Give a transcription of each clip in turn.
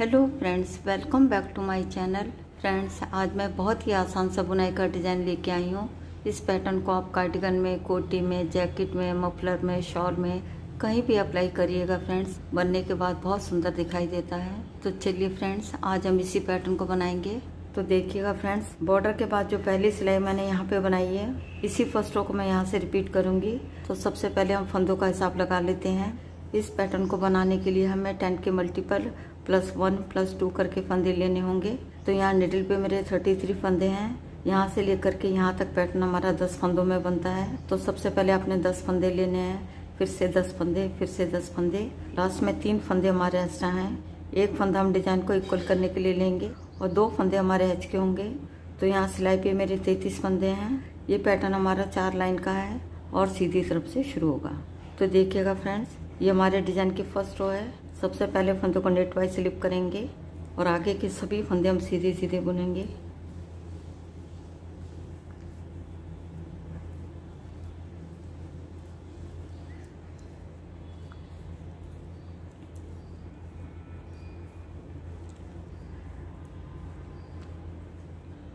Hello friends, welcome back to my channel. Friends, आज मैं बहुत ही आसान सा बुनाई का डिज़ाइन लेके आई हूँ। इस पैटर्न को आप कार्डिगन में, कोटी में, जैकेट में, मफलर में, शॉल में कहीं भी अप्लाई करिएगा फ्रेंड्स। बनने के बाद बहुत सुंदर दिखाई देता है। तो चलिए फ्रेंड्स, आज हम इसी पैटर्न को बनाएंगे। तो देखिएगा फ्रेंड्स, बॉर्डर के बाद जो पहली सिलाई मैंने यहाँ पे बनाई है, इसी फर्स्ट रो को मैं यहाँ से रिपीट करूँगी। तो सबसे पहले हम फंदों का हिसाब लगा लेते हैं। इस पैटर्न को बनाने के लिए हमें 10 के मल्टीपल +1 +2 करके फंदे लेने होंगे। तो यहाँ निडल पे मेरे 33 फंदे हैं। यहाँ से लेकर के यहाँ तक पैटर्न हमारा 10 फंदों में बनता है। तो सबसे पहले आपने 10 फंदे लेने हैं, फिर से 10 फंदे, फिर से 10 फंदे, लास्ट में 3 फंदे हमारे एक्स्ट्रा हैं। एक फंदा हम डिजाइन को इक्वल करने के लिए लेंगे और 2 फंदे हमारे हच के होंगे। तो यहाँ सिलाई पे मेरे 33 फंदे हैं। ये पैटर्न हमारा 4 लाइन का है और सीधी तरफ से शुरू होगा। तो देखिएगा फ्रेंड्स, ये हमारे डिजाइन की फर्स्ट रो है। सबसे पहले फंदे को नेट वाइज स्लिप करेंगे और आगे के सभी फंदे हम सीधे सीधे बुनेंगे।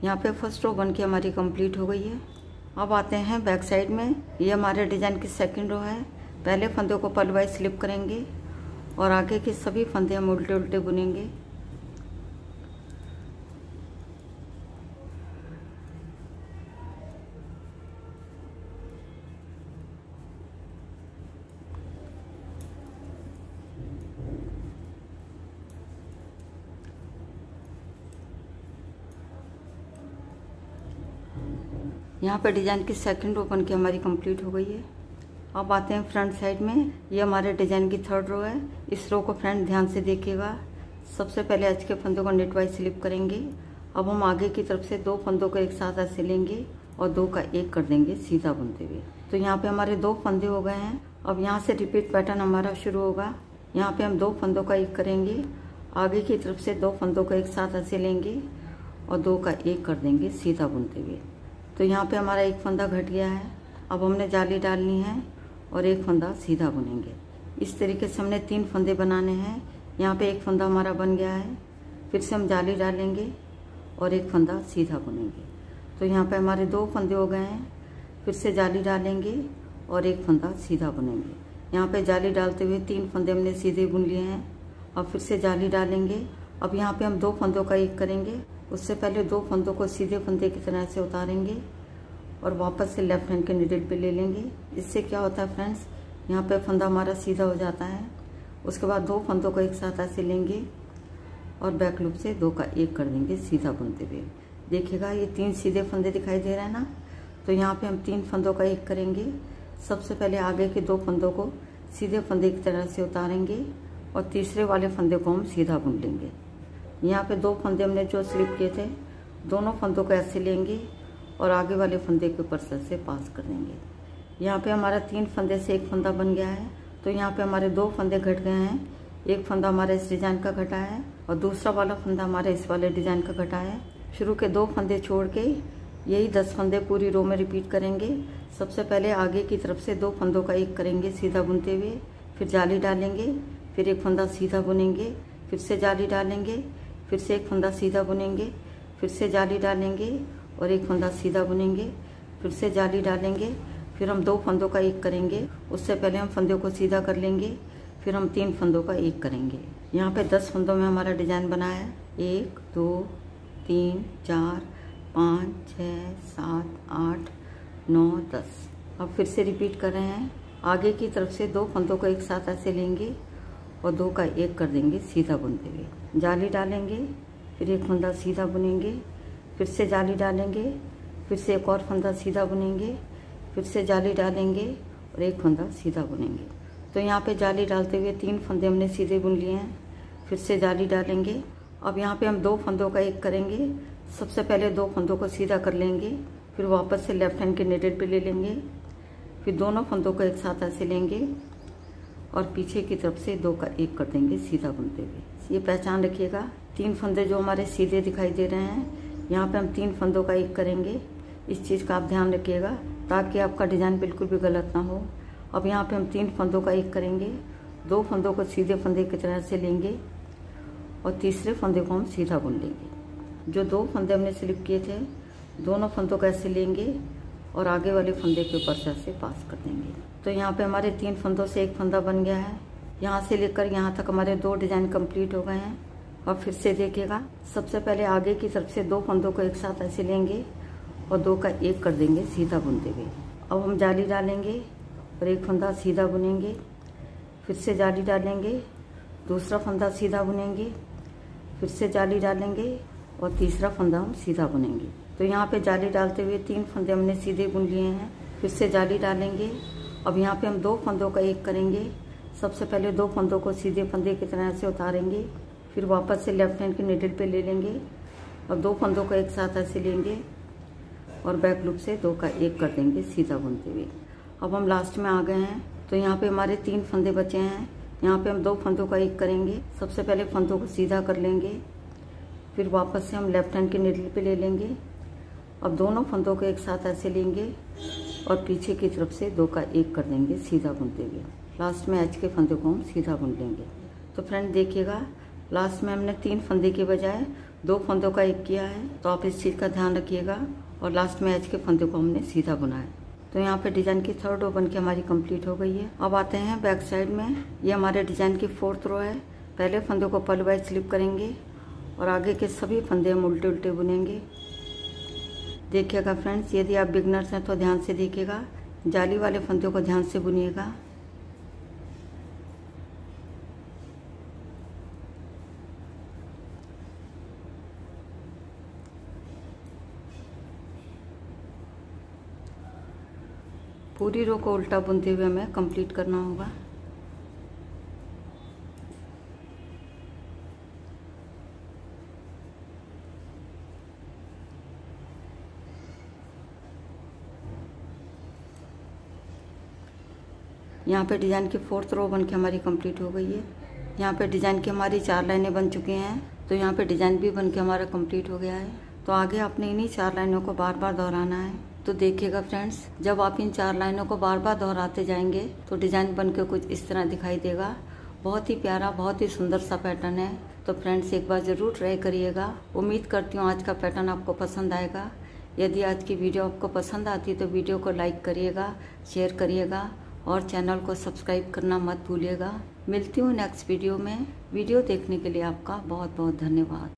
यहाँ पे फर्स्ट रो बन के हमारी कंप्लीट हो गई है। अब आते हैं बैक साइड में। ये हमारे डिजाइन की सेकंड रो है। पहले फंदे को पल वाइज स्लिप करेंगे और आगे के सभी फंदे हम उल्टे उल्टे बुनेंगे। यहाँ पे डिजाइन की सेकंड रो बन के हमारी कंप्लीट हो गई है। अब आते हैं फ्रंट साइड में। ये हमारे डिजाइन की थर्ड रो है। इस रो को फ्रेंड ध्यान से देखिएगा। सबसे पहले आज के फंदों को नेट वाइज स्लिप करेंगे। अब हम आगे की तरफ से 2 फंदों को एक साथ ऐसे लेंगे और 2 का 1 कर देंगे सीधा बुनते हुए। तो यहाँ पे हमारे 2 फंदे हो गए हैं। अब यहाँ से रिपीट पैटर्न हमारा शुरू होगा। यहाँ पे हम 2 फंदों का 1 करेंगे, आगे की तरफ से 2 फंदों को एक साथ ऐसे लेंगे और 2 का 1 कर देंगे सीधा बुनते हुए। तो यहाँ पे हमारा 1 फंदा घट गया है। अब हमने जाली डालनी है और 1 फंदा सीधा बुनेंगे। इस तरीके से हमने 3 फंदे बनाने हैं। यहाँ पे 1 फंदा हमारा बन गया है। फिर से हम जाली डालेंगे और 1 फंदा सीधा बुनेंगे। तो यहाँ पे हमारे 2 फंदे हो गए हैं। फिर से जाली डालेंगे और 1 फंदा सीधा बुनेंगे। यहाँ पे जाली डालते हुए 3 फंदे हमने सीधे बुन लिए हैं। अब फिर से जाली डालेंगे। अब यहाँ पे हम 2 फंदों का 1 करेंगे। उससे पहले 2 फंदों को सीधे फंदे की तरह से उतारेंगे और वापस से लेफ्ट हैंड के निडल पे ले लेंगे। इससे क्या होता है फ्रेंड्स, यहाँ पे फंदा हमारा सीधा हो जाता है। उसके बाद 2 फंदों को एक साथ ऐसे लेंगे और बैक लूप से 2 का 1 कर देंगे सीधा बुनते हुए। देखिएगा, ये 3 सीधे फंदे दिखाई दे रहे हैं ना। तो यहाँ पे हम 3 फंदों का 1 करेंगे। सबसे पहले आगे के 2 फंदों को सीधे फंदे की तरह से उतारेंगे और तीसरे वाले फंदे को हम सीधा बुन लेंगे। यहाँ पे 2 फंदे हमने जो स्लिप किए थे, दोनों फंदों को ऐसे लेंगे और आगे वाले फंदे के ऊपर से पास कर देंगे। यहाँ पे हमारा 3 फंदे से 1 फंदा बन गया है। तो यहाँ पे हमारे 2 फंदे घट गए हैं। 1 फंदा हमारे इस डिजाइन का घटा है और दूसरा वाला फंदा हमारे इस वाले डिजाइन का घटा है। शुरू के 2 फंदे छोड़ के यही 10 फंदे पूरी रो में रिपीट करेंगे। सबसे पहले आगे की तरफ से 2 फंदों का 1 करेंगे सीधा बुनते हुए, फिर जाली डालेंगे, फिर 1 फंदा सीधा बुनेंगे, फिर से जाली डालेंगे, फिर से 1 फंदा सीधा बुनेंगे, फिर से जाली डालेंगे और 1 फंदा सीधा बुनेंगे, फिर से जाली डालेंगे, फिर हम 2 फंदों का 1 करेंगे। उससे पहले हम फंदों को सीधा कर लेंगे, फिर हम 3 फंदों का 1 करेंगे। यहाँ पे 10 फंदों में हमारा डिजाइन बना है। 1 2 3 4 5 6 7 8 9 10। अब फिर से रिपीट कर रहे हैं। आगे की तरफ से 2 फंदों को एक साथ ऐसे लेंगे और 2 का 1 कर देंगे सीधा बुनते हुए। जाली डालेंगे, फिर 1 फंदा सीधा बुनेंगे, फिर से जाली डालेंगे, फिर से 1 और फंदा सीधा बुनेंगे, फिर से जाली डालेंगे और 1 फंदा सीधा बुनेंगे। तो यहाँ पे जाली डालते हुए 3 फंदे हमने सीधे बुन लिए हैं। फिर से जाली डालेंगे। अब यहाँ पे हम 2 फंदों का 1 करेंगे। सबसे पहले 2 फंदों को सीधा कर लेंगे, फिर वापस से लेफ्ट हैंड के निडल पे ले लेंगे, फिर दोनों फंदों को एक साथ ऐसे लेंगे और पीछे की तरफ से 2 का 1 कर देंगे सीधा बुनते हुए। ये पहचान रखिएगा। 3 फंदे जो हमारे सीधे दिखाई दे रहे हैं, यहाँ पे हम 3 फंदों का 1 करेंगे। इस चीज़ का आप ध्यान रखिएगा ताकि आपका डिजाइन बिल्कुल भी गलत ना हो। अब यहाँ पे हम 3 फंदों का 1 करेंगे। 2 फंदों को सीधे फंदे की तरह से लेंगे और तीसरे फंदे को हम सीधा बुन लेंगे। जो 2 फंदे हमने स्लिप किए थे, दोनों फंदों को ऐसे लेंगे और आगे वाले फंदे के ऊपर से ऐसे पास कर देंगे। तो यहाँ पे हमारे 3 फंदों से 1 फंदा बन गया है। यहाँ से लेकर यहाँ तक हमारे 2 डिजाइन कंप्लीट हो गए हैं। और फिर से देखिएगा, सबसे पहले आगे की तरफ से 2 फंदों को एक साथ ऐसे लेंगे और 2 का 1 कर देंगे सीधा बुनते हुए। अब हम जाली डालेंगे और 1 फंदा सीधा बुनेंगे, फिर से जाली डालेंगे, दूसरा फंदा सीधा बुनेंगे, फिर से जाली डालेंगे और तीसरा फंदा हम सीधा बुनेंगे। तो यहाँ पे जाली डालते हुए 3 फंदे हमने सीधे बुन लिए हैं। फिर से जाली डालेंगे। अब यहाँ पे हम 2 फंदों का 1 करेंगे। सबसे पहले 2 फंदों को सीधे फंदे की तरह से उतारेंगे, फिर वापस से लेफ्ट हैंड की निडल पे ले लेंगे और 2 फंदों को एक साथ ऐसे लेंगे और बैक लूप से 2 का 1 कर देंगे सीधा बुनते हुए। अब हम लास्ट में आ गए हैं। तो यहाँ पे हमारे 3 फंदे बचे हैं। यहाँ पे हम 2 फंदों का 1 करेंगे। सबसे पहले फंदों को सीधा कर लेंगे, फिर वापस से हम लेफ्ट हैंड की निडल पे ले लेंगे। अब दोनों फंदों को एक साथ ऐसे लेंगे और पीछे की तरफ से 2 का 1 कर देंगे सीधा बुनते हुए। लास्ट में एच के फंदे को हम सीधा बुन लेंगे। तो फ्रेंड देखिएगा, लास्ट में हमने 3 फंदे के बजाय 2 फंदों का 1 किया है। तो आप इस चीज़ का ध्यान रखिएगा। और लास्ट में एच के फंदे को हमने सीधा बुना है। तो यहाँ पे डिजाइन की 3rd रो बन के हमारी कंप्लीट हो गई है। अब आते हैं बैक साइड में। ये हमारे डिजाइन की 4th रो है। पहले फंदे को पल वाइज स्लिप करेंगे और आगे के सभी फंदे हम उल्टे उल्टे बुनेंगे। देखिएगा फ्रेंड्स, यदि आप बिगनर्स हैं तो ध्यान से देखिएगा, जाली वाले फंदों को ध्यान से बुनिएगा। पूरी रो को उल्टा बुनते हुए हमें कंप्लीट करना होगा। यहाँ पे डिजाइन की 4th रो बन के हमारी कंप्लीट हो गई है। यहाँ पे डिजाइन की हमारी 4 लाइनें बन चुकी हैं। तो यहाँ पे डिजाइन भी बन के हमारा कंप्लीट हो गया है। तो आगे आपने इन्हीं 4 लाइनों को बार बार दोहराना है। तो देखिएगा फ्रेंड्स, जब आप इन 4 लाइनों को बार बार दोहराते जाएंगे तो डिजाइन बन के कुछ इस तरह दिखाई देगा। बहुत ही प्यारा, बहुत ही सुंदर सा पैटर्न है। तो फ्रेंड्स एक बार ज़रूर ट्राई करिएगा। उम्मीद करती हूँ आज का पैटर्न आपको पसंद आएगा। यदि आज की वीडियो आपको पसंद आती है तो वीडियो को लाइक करिएगा, शेयर करिएगा और चैनल को सब्सक्राइब करना मत भूलिएगा। मिलती हूँ नेक्स्ट वीडियो में। वीडियो देखने के लिए आपका बहुत बहुत धन्यवाद।